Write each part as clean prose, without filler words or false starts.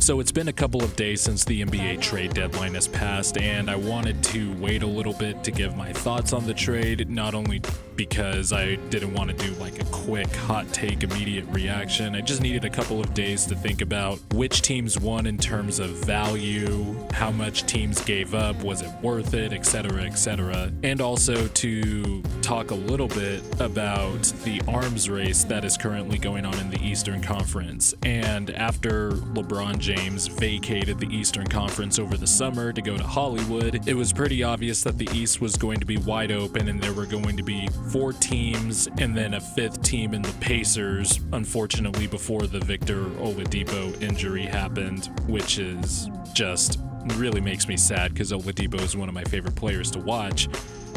So it's been a couple of days since the NBA trade deadline has passed, and I wanted to wait a little bit to give my thoughts on the trade, not only because I didn't want to do like a quick hot take immediate reaction. I just needed a couple of days to think about which teams won in terms of value, how much teams gave up, was it worth it, etc., and also to talk a little bit about the arms race that is currently going on in the Eastern Conference. And after LeBron James vacated the Eastern Conference over the summer to go to Hollywood, it was pretty obvious that the East was going to be wide open and there were going to be 4 teams and then a 5th team in the Pacers, unfortunately before the Victor Oladipo injury happened, which is just really makes me sad because Oladipo is one of my favorite players to watch.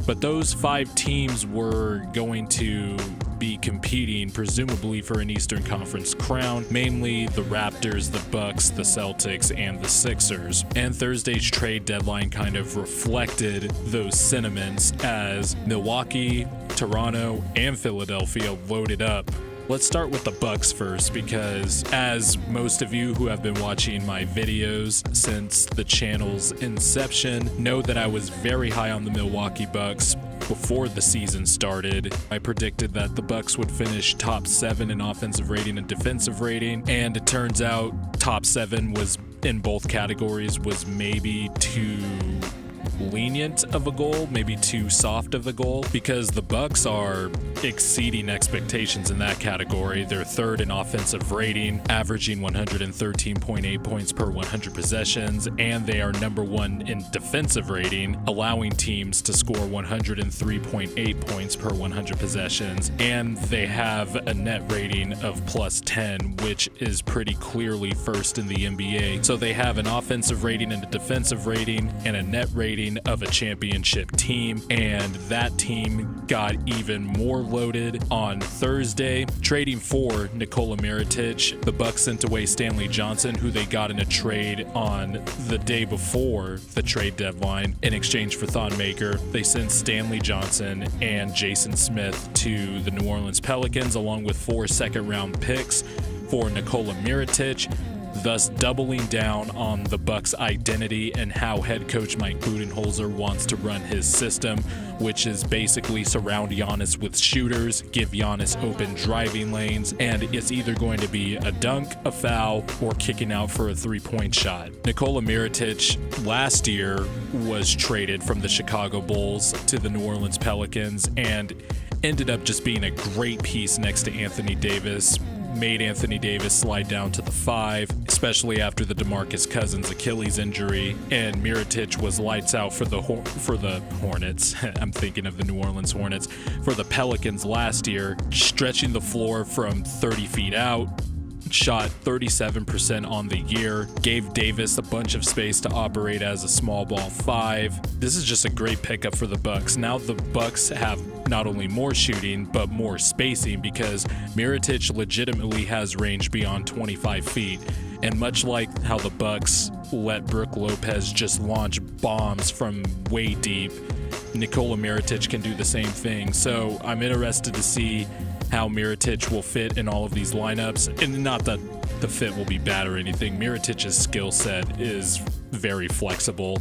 But those 5 teams were going to be competing presumably for an Eastern Conference crown, mainly the Raptors, the Bucks, the Celtics, and the Sixers. And Thursday's trade deadline kind of reflected those sentiments as Milwaukee, Toronto, and Philadelphia loaded up. Let's start with the Bucks first, because as most of you who have been watching my videos since the channel's inception know that I was very high on the Milwaukee Bucks before the season started. I predicted that the Bucks would finish top 7 in offensive rating and defensive rating, and it turns out top 7 was in both categories was maybe too lenient of a goal, maybe too soft of a goal, because the Bucks are exceeding expectations in that category. They're 3rd in offensive rating, averaging 113.8 points per 100 possessions, and they are number 1 in defensive rating, allowing teams to score 103.8 points per 100 possessions, and they have a net rating of plus 10, which is pretty clearly 1st in the NBA. So they have an offensive rating and a defensive rating and a net rating of a championship team, and that team got even more loaded on Thursday, trading for Nikola Mirotic. The Bucks sent away Stanley Johnson, who they got in a trade on the day before the trade deadline in exchange for Thon Maker. They sent Stanley Johnson and Jason Smith to the New Orleans Pelicans, along with 4 second-round picks for Nikola Mirotic, thus doubling down on the Bucks' identity and how head coach Mike Budenholzer wants to run his system, which is basically surround Giannis with shooters, give Giannis open driving lanes, and it's either going to be a dunk, a foul, or kicking out for a 3-point shot. Nikola Mirotic last year was traded from the Chicago Bulls to the New Orleans Pelicans and ended up just being a great piece next to Anthony Davis. Made Anthony Davis slide down to the 5, especially after the DeMarcus Cousins Achilles injury, and Mirotic was lights out for the Hornets. I'm thinking of the New Orleans Hornets. For the Pelicans last year, stretching the floor from 30 feet out, shot 37% on the year, gave Davis a bunch of space to operate as a small ball 5. This is just a great pickup for the Bucks. Now the Bucks have not only more shooting, but more spacing, because Mirotic legitimately has range beyond 25 feet. And much like how the Bucks let Brook Lopez just launch bombs from way deep, Nikola Mirotic can do the same thing. So I'm interested to see how Mirotic will fit in all of these lineups. And not that the fit will be bad or anything. Mirotic's skill set is very flexible.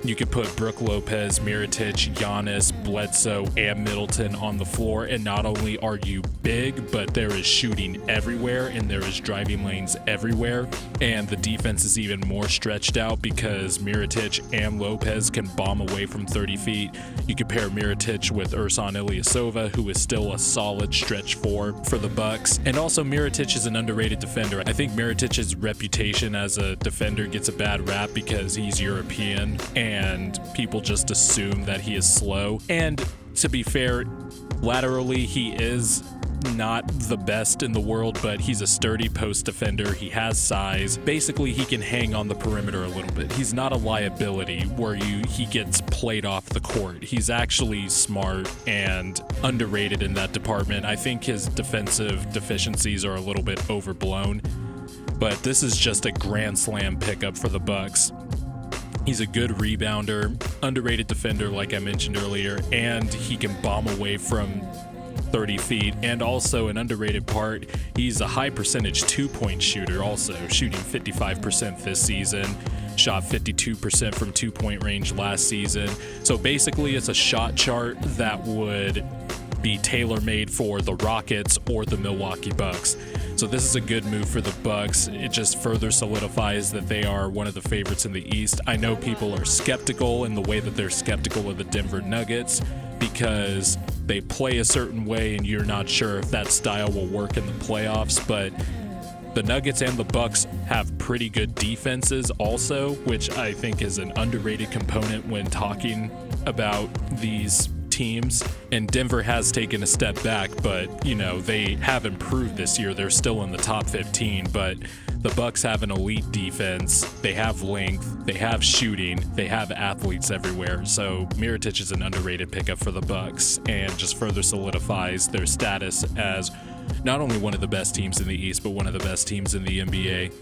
You could put Brook Lopez, Mirotic, Giannis, Bledsoe, and Middleton on the floor, and not only are you big, but there is shooting everywhere and there is driving lanes everywhere, and the defense is even more stretched out because Mirotic and Lopez can bomb away from 30 feet. You could pair Mirotic with Ersan Ilyasova, who is still a solid stretch 4 for the Bucks, and also Mirotic is an underrated defender. I think Mirotic's reputation as a defender gets a bad rap because he's European, and people just assume that he is slow. And to be fair, laterally he is not the best in the world, but he's a sturdy post defender. He has size. Basically, he can hang on the perimeter a little bit. He's not a liability where he gets played off the court. He's actually smart and underrated in that department. I think his defensive deficiencies are a little bit overblown, but this is just a grand slam pickup for the Bucks. He's a good rebounder, underrated defender like I mentioned earlier, and he can bomb away from 30 feet, and also an underrated part, he's a high percentage 2-point shooter, also shooting 55% this season, shot 52% from 2-point range last season. So basically it's a shot chart that would be tailor-made for the Rockets or the Milwaukee Bucks. So this is a good move for the Bucks. It just further solidifies that they are one of the favorites in the East. I know people are skeptical in the way that they're skeptical of the Denver Nuggets because they play a certain way and you're not sure if that style will work in the playoffs, but the Nuggets and the Bucks have pretty good defenses also, which I think is an underrated component when talking about these teams. And Denver has taken a step back, but they have improved this year. They're still in the top 15, but the Bucks have an elite defense. They have length, they have shooting, they have athletes everywhere. So Mirotic is an underrated pickup for the Bucks and just further solidifies their status as not only one of the best teams in the East, but one of the best teams in the NBA.